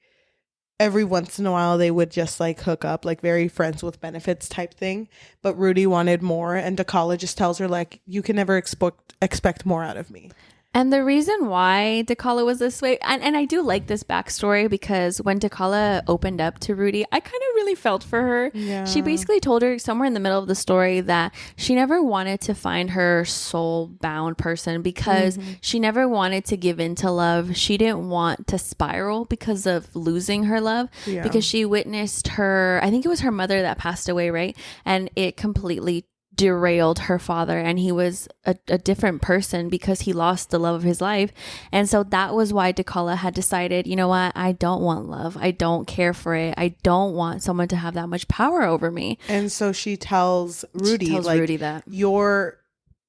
Every once in a while they would just like hook up, like very friends with benefits type thing. But Ruti wanted more, and Dekala just tells her like, you can never expect more out of me. And the reason why Dekala was this way, and I do like this backstory because when Dekala opened up to Ruti, I kind of really felt for her. Yeah. She basically told her somewhere in the middle of the story that she never wanted to find her soul-bound person because she never wanted to give in to love. She didn't want to spiral because of losing her love, because she witnessed her, I think it was her mother that passed away, right? And it completely derailed her father, and he was a different person because he lost the love of his life. And so that was why Dekala had decided, you know what, I don't want love, I don't care for it, I don't want someone to have that much power over me. And so she tells Ruti that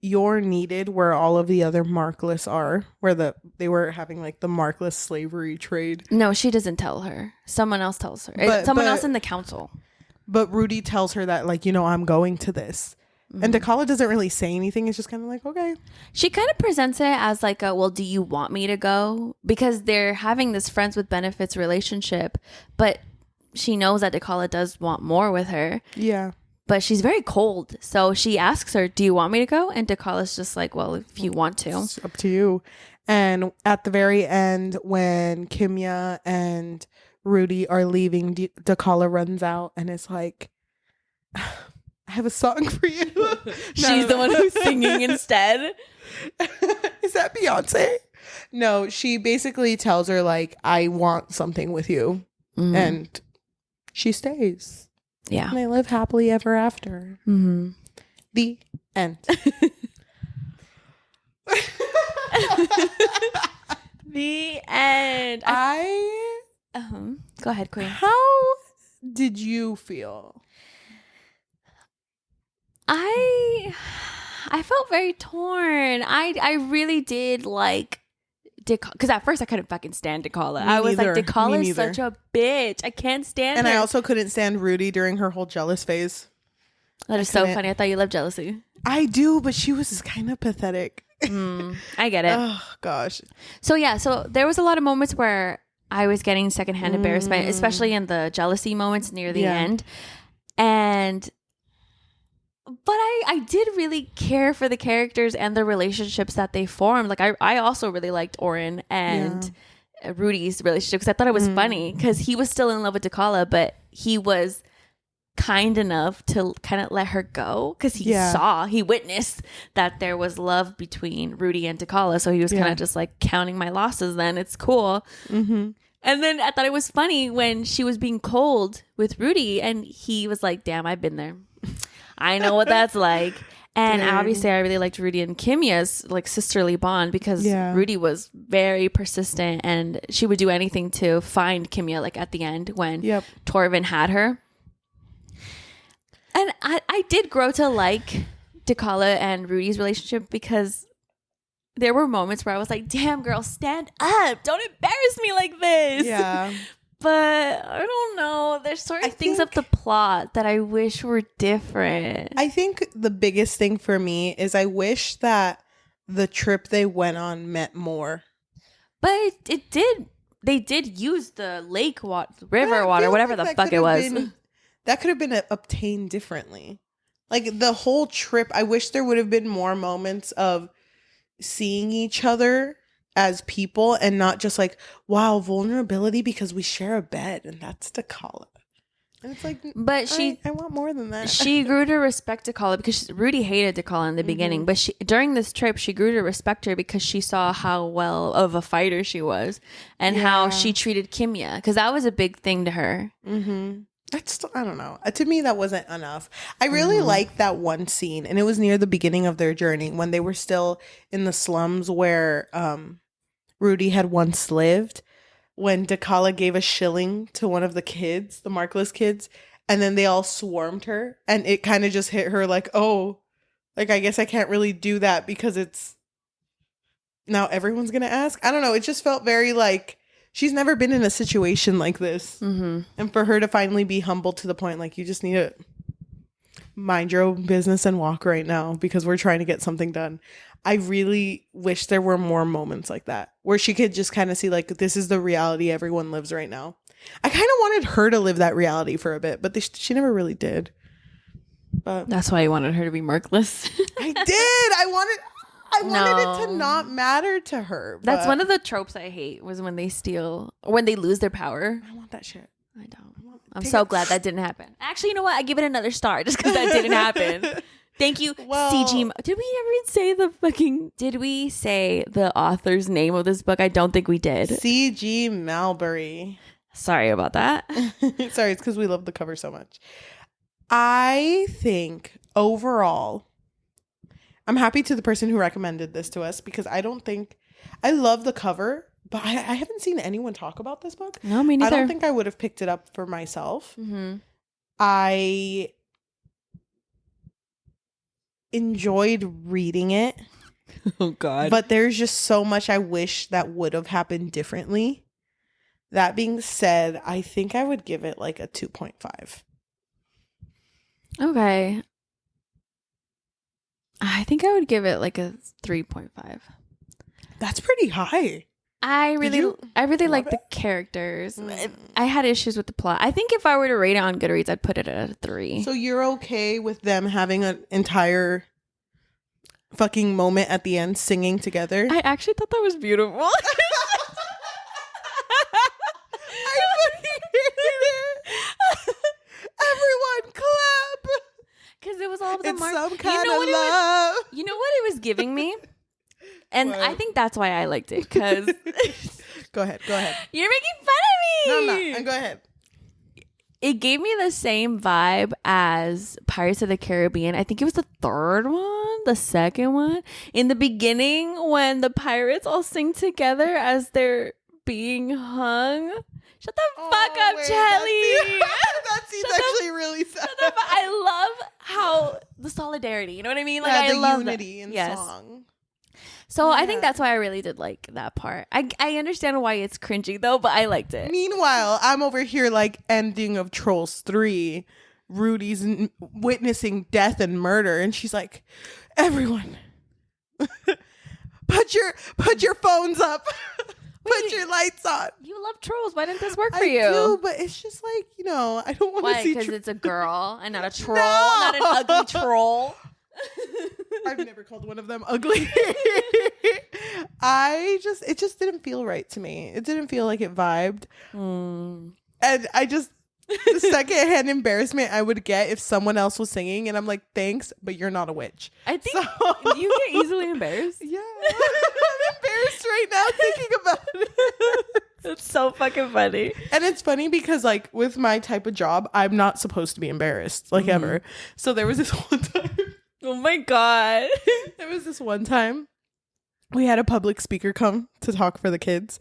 you're needed where all of the other Markless are, where they were having like the Markless slavery trade. No, she doesn't tell her, someone else tells her, someone else in the council. But Ruti tells her that like, I'm going to this. And Dekala doesn't really say anything. It's just kind of like, okay. She kind of presents it as like well, do you want me to go? Because they're having this friends with benefits relationship, but she knows that Dekala does want more with her. Yeah. But she's very cold. So she asks her, do you want me to go? And Dekala's just like, well, if you want to. It's up to you. And at the very end, when Kimya and Ruti are leaving, Dekala runs out and is like, I have a song for you. She's the one who's singing instead. Is that Beyonce? No, she basically tells her like, I want something with you. And she stays. Yeah. And they live happily ever after. The end. The end. Go ahead, Queen. How did you feel? I felt very torn. I really did like Dekala, because at first I couldn't fucking stand Dekala. I was like, Dekala is such a bitch. I can't stand her. And I also couldn't stand Ruti during her whole jealous phase. That is so funny. I thought you loved jealousy. I do, but she was kind of pathetic. I get it. Oh gosh. So there was a lot of moments where I was getting secondhand embarrassment, especially in the jealousy moments near the end. But I did really care for the characters and the relationships that they formed. Like I also really liked Oren and Ruti's relationship because I thought it was funny because he was still in love with Dekala, but he was kind enough to kind of let her go because he witnessed that there was love between Ruti and Dekala. So he was kind of just like counting my losses then. It's cool. And then I thought it was funny when she was being cold with Ruti and he was like, damn, I've been there. I know what that's like. And obviously I really liked Ruti and Kimya's like sisterly bond because Ruti was very persistent and she would do anything to find Kimya like at the end when Torvin had her. And I did grow to like Dekala and Rudy's relationship because there were moments where I was like, damn, girl, stand up. Don't embarrass me like this. Yeah. But I don't know. There's certain things of the plot that I wish were different. I think the biggest thing for me is I wish that the trip they went on meant more. But it did. They did use the lake water, river water, whatever the fuck it was. That could have been obtained differently. Like the whole trip, I wish there would have been more moments of seeing each other as people and not just like, wow, vulnerability because we share a bed and that's Dekala. And it's like, but I want more than that. She grew to respect Dekala because Rudy hated Dekala in the beginning. But during this trip, she grew to respect her because she saw how well of a fighter she was and how she treated Kimya. Because that was a big thing to her. Mm-hmm. I don't know. To me, that wasn't enough. I really liked that one scene. And it was near the beginning of their journey when they were still in the slums where Rudy had once lived. When Dekala gave a shilling to one of the kids, the Markless kids, and then they all swarmed her. And it kind of just hit her like, oh, like, I guess I can't really do that because it's now everyone's going to ask. I don't know. It just felt very like she's never been in a situation like this. Mm-hmm. And for her to finally be humble to the point, like, you just need to mind your own business and walk right now because we're trying to get something done. I really wish there were more moments like that where she could just kind of see like, this is the reality everyone lives right now. I kind of wanted her to live that reality for a bit, but she never really did. But that's why I wanted her to be Markless. I did. I wanted it to not matter to her. That's one of the tropes I hate was when they steal or when they lose their power. I want that shit. I don't. I'm so glad that didn't happen. Actually, you know what? I give it another star just because that didn't happen. Thank you, CG. Did we ever Did we say the author's name of this book? I don't think we did. CG Malburi. Sorry about that. Sorry, it's because we love the cover so much. I think overall, I'm happy to the person who recommended this to us because I love the cover, but I haven't seen anyone talk about this book. No, me neither. I don't think I would have picked it up for myself. Mm-hmm. I enjoyed reading it. Oh God. But there's just so much I wish that would have happened differently. That being said, I think I would give it like a 2.5. Okay. I think I would give it like a 3.5. That's pretty high. I really like the characters. I had issues with the plot. I think if I were to rate it on Goodreads, I'd put it at a 3. So you're okay with them having an entire fucking moment at the end singing together? I actually thought that was beautiful. Everyone clap. Because it was all the it's some kind of love. You know what it was giving me? And I think that's why I liked it. Because Go ahead. You're making fun of me. No, I'm not. Go ahead. It gave me the same vibe as Pirates of the Caribbean. I think it was the second one. In the beginning, when the pirates all sing together as they're being hung. Shut the fuck up, Cheli. That scene's actually really sad. I love how the solidarity, you know what I mean? Like, yeah, I love unity in song. So I think that's why I really did like that part. I understand why it's cringy though, but I liked it. Meanwhile, I'm over here like ending of Trolls 3. Rudy's witnessing death and murder, and she's like, "Everyone, put your phones up, put your lights on." You love trolls. Why didn't this work for you? I do, but it's just like, I don't want to see. Because it's a girl and not a troll, not an ugly troll. I've never called one of them ugly. It just didn't feel right to me. It didn't feel like it vibed. And the secondhand embarrassment I would get if someone else was singing and I'm like, thanks, but you're not a witch. I think you get easily embarrassed. Yeah. I'm embarrassed right now thinking about it. It's so fucking funny. And it's funny because like with my type of job, I'm not supposed to be embarrassed like ever. So there was this one time. Oh my God. There was this one time we had a public speaker come to talk for the kids.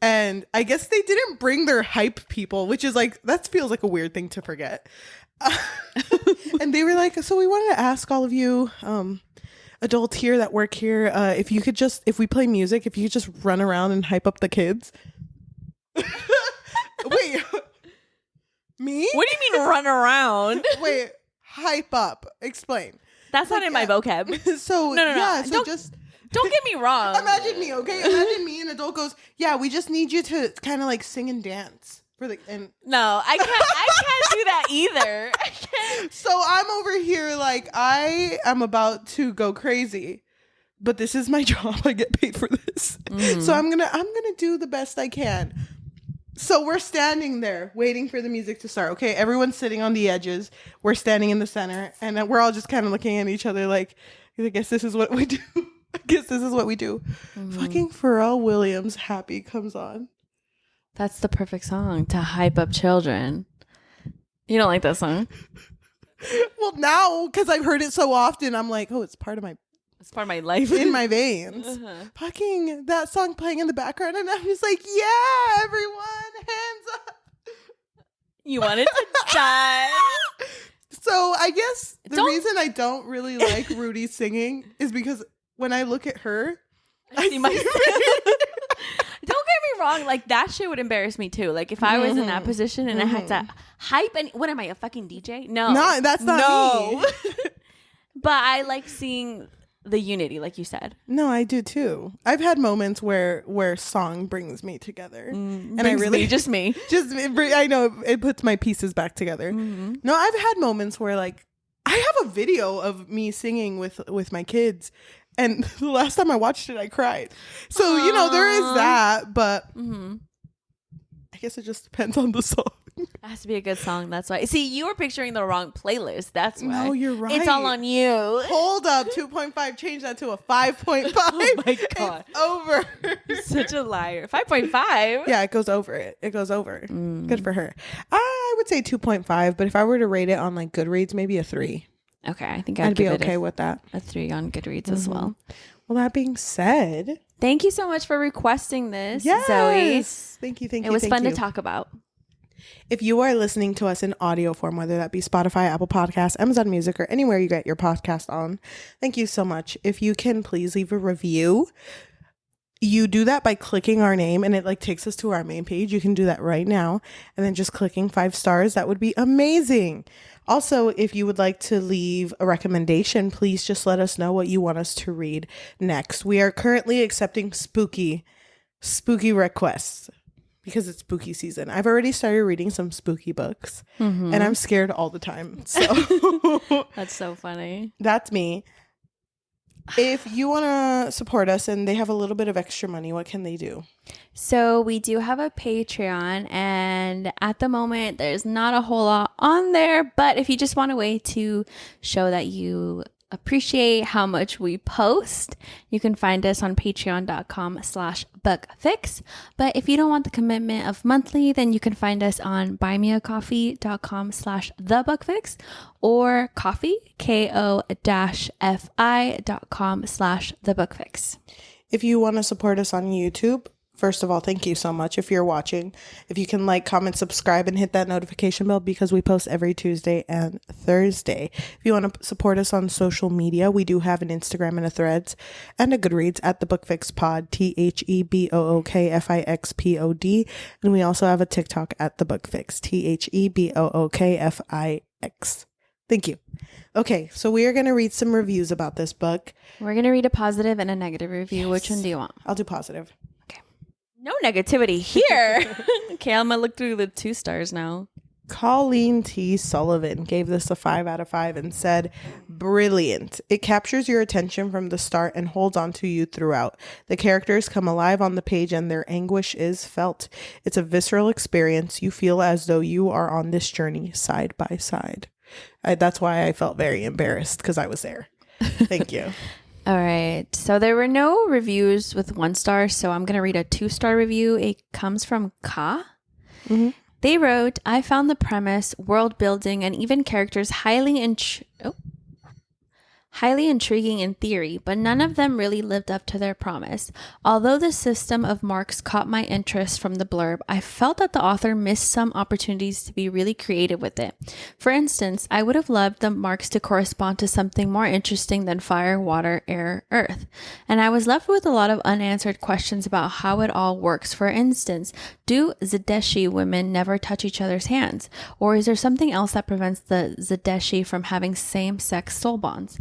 And I guess they didn't bring their hype people, which is like, that feels like a weird thing to forget. And they were like, so we wanted to ask all of you adults here that work here, if you could just, if we play music, if you could just run around and hype up the kids. Wait, me? What do you mean run around? Wait, hype up. Explain. That's not in my vocab. So no. Yeah, so Don't get me wrong. Imagine me, okay? Imagine me, an adult goes, yeah, we just need you to kind of like sing and dance for the and. No, I can't do that either. So I'm over here like I am about to go crazy, but this is my job. I get paid for this, so I'm gonna do the best I can. So we're standing there waiting for the music to start. Okay, everyone's sitting on the edges. We're standing in the center, and we're all just kind of looking at each other like, I guess this is what we do. Fucking Pharrell Williams' Happy comes on. That's the perfect song to hype up children. You don't like that song? Well, now, because I've heard it so often, I'm like, oh, it's part of my life. in my veins. Fucking that song playing in the background, and I'm just like, yeah, everyone, hands up. You wanted to die. So I guess the reason I don't really like Ruti singing is because when I look at her, I see myself. Don't get me wrong, like that shit would embarrass me too. Like if I was in that position and I had to hype and what am I, a fucking DJ? No, that's not me. But I like seeing the unity, like you said. No, I do too. I've had moments where song brings me together, and I really I know it puts my pieces back together. No, I've had moments where like I have a video of me singing with my kids. And the last time I watched it, I cried. So, there is that, but I guess it just depends on the song. It has to be a good song. That's why. See, you were picturing the wrong playlist. That's why. No, you're right. It's all on you. Hold up. 2.5. Change that to a 5.5. Oh my God. It's over. You're such a liar. 5.5? Yeah, it goes over it. It goes over. Good for her. I would say 2.5, but if I were to rate it on like Goodreads, maybe a 3. Okay, I think I'd be okay with that. A 3 on Goodreads as well. Well, that being said, thank you so much for requesting this, yes. Zoe. Thank you. It was fun to talk about. If you are listening to us in audio form, whether that be Spotify, Apple Podcasts, Amazon Music, or anywhere you get your podcast on, thank you so much. If you can please leave a review. You do that by clicking our name and it like takes us to our main page. You can do that right now and then just clicking 5 stars. That would be amazing. Also, if you would like to leave a recommendation, please just let us know what you want us to read next. We are currently accepting spooky requests because it's spooky season. I've already started reading some spooky books and I'm scared all the time. So that's so funny. That's me. If you want to support us and they have a little bit of extra money, what can they do? So we do have a Patreon, and at the moment there's not a whole lot on there, but if you just want a way to show that you appreciate how much we post, you can find us on patreon.com/bookfix. But if you don't want the commitment of monthly, then you can find us on buymeacoffee.com/thebookfix or coffee, ko-fi.com/thebookfix. If you want to support us on YouTube, first of all, thank you so much if you're watching. If you can like, comment, subscribe, and hit that notification bell because we post every Tuesday and Thursday. If you want to support us on social media, we do have an Instagram and a Threads and a Goodreads at the Bookfix Pod, THEBOOKFIXPOD. And we also have a TikTok at the Bookfix, THEBOOKFIX. Thank you. Okay, so we are going to read some reviews about this book. We're going to read a positive and a negative review. Yes. Which one do you want? I'll do positive. No negativity here. Okay, I'm gonna look through the 2 stars now. Colleen T. Sullivan gave this a 5 out of 5 and said, brilliant. It captures your attention from the start and holds on to you throughout. The characters come alive on the page and their anguish is felt. It's a visceral experience. You feel as though you are on this journey side by side. That's why I felt very embarrassed because I was there. Thank you. All right. So there were no reviews with 1 star, so I'm going to read a 2-star review. It comes from Ka. They wrote, I found the premise, world building, and even characters highly Highly intriguing in theory, but none of them really lived up to their promise. Although the system of marks caught my interest from the blurb, I felt that the author missed some opportunities to be really creative with it. For instance, I would have loved the marks to correspond to something more interesting than fire, water, air, earth. And I was left with a lot of unanswered questions about how it all works. For instance, do Zadeshi women never touch each other's hands? Or is there something else that prevents the Zadeshi from having same-sex soul bonds?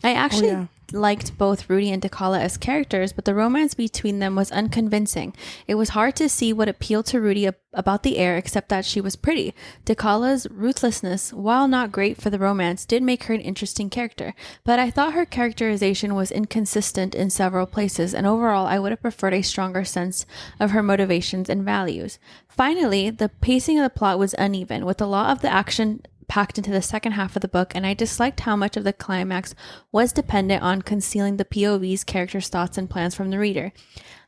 I actually liked both Ruti and Dekala as characters, but the romance between them was unconvincing. It was hard to see what appealed to Ruti about the air except that she was pretty. Dekala's ruthlessness, while not great for the romance, did make her an interesting character, but I thought her characterization was inconsistent in several places, and overall I would have preferred a stronger sense of her motivations and values. Finally, the pacing of the plot was uneven, with a lot of the action packed into the second half of the book, and I disliked how much of the climax was dependent on concealing the POV's characters' thoughts and plans from the reader.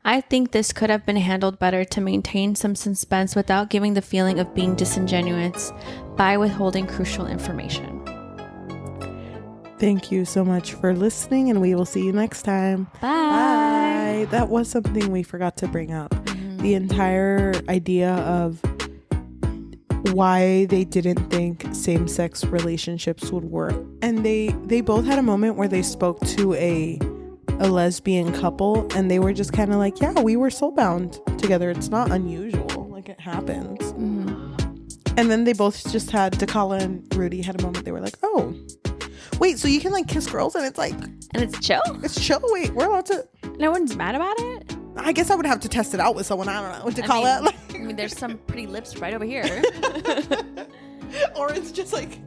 I think this could have been handled better to maintain some suspense without giving the feeling of being disingenuous by withholding crucial information. Thank you so much for listening, and we will see you next time. Bye. That was something we forgot to bring up. The entire idea of why they didn't think same-sex relationships would work, and they both had a moment where they spoke to a lesbian couple, and they were just kind of like, yeah, we were soulbound together, it's not unusual, like it happens. And then they both just had, Dekala and Ruti had a moment, they were like, oh wait, so you can like kiss girls and it's like, and it's chill? It's chill? Wait, we're allowed to? No one's mad about it? I guess I would have to test it out with someone, I don't know, with Dekala. I mean, there's some pretty lips right over here. Or it's just like,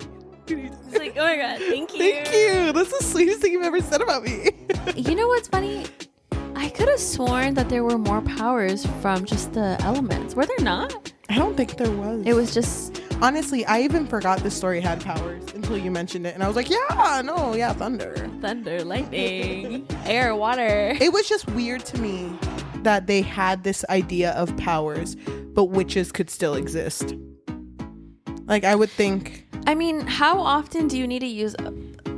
it's like, oh my god, thank you. Thank you. That's the sweetest thing you've ever said about me. You know what's funny? I could have sworn that there were more powers from just the elements. Were there not? I don't think there was. It was just... Honestly, I even forgot this story had powers until you mentioned it. And I was like, thunder. Thunder, lightning, air, water. It was just weird to me that they had this idea of powers, but witches could still exist. Like, I would think... I mean, how often do you need to use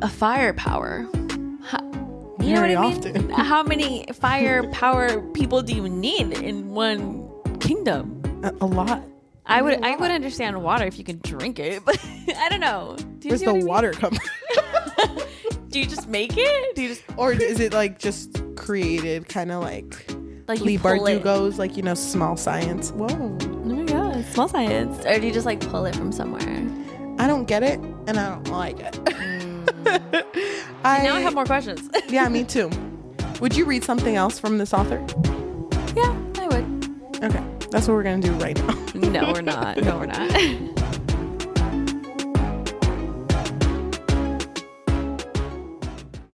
a fire power? You know what I mean? Often. How many fire power people do you need in one kingdom? A lot. I would understand water if you can drink it, but I don't know. Where's the water come? Do you just make it? Or is it like just created, kind of like Lee pull Bardugo's, like, you know, small science? Whoa. Oh my god, small science. Or do you just like pull it from somewhere? I don't get it, and I don't like it. Now I have more questions. Yeah, me too. Would you read something else from this author? Yeah, I would. Okay, that's what we're gonna do right now. No, we're not.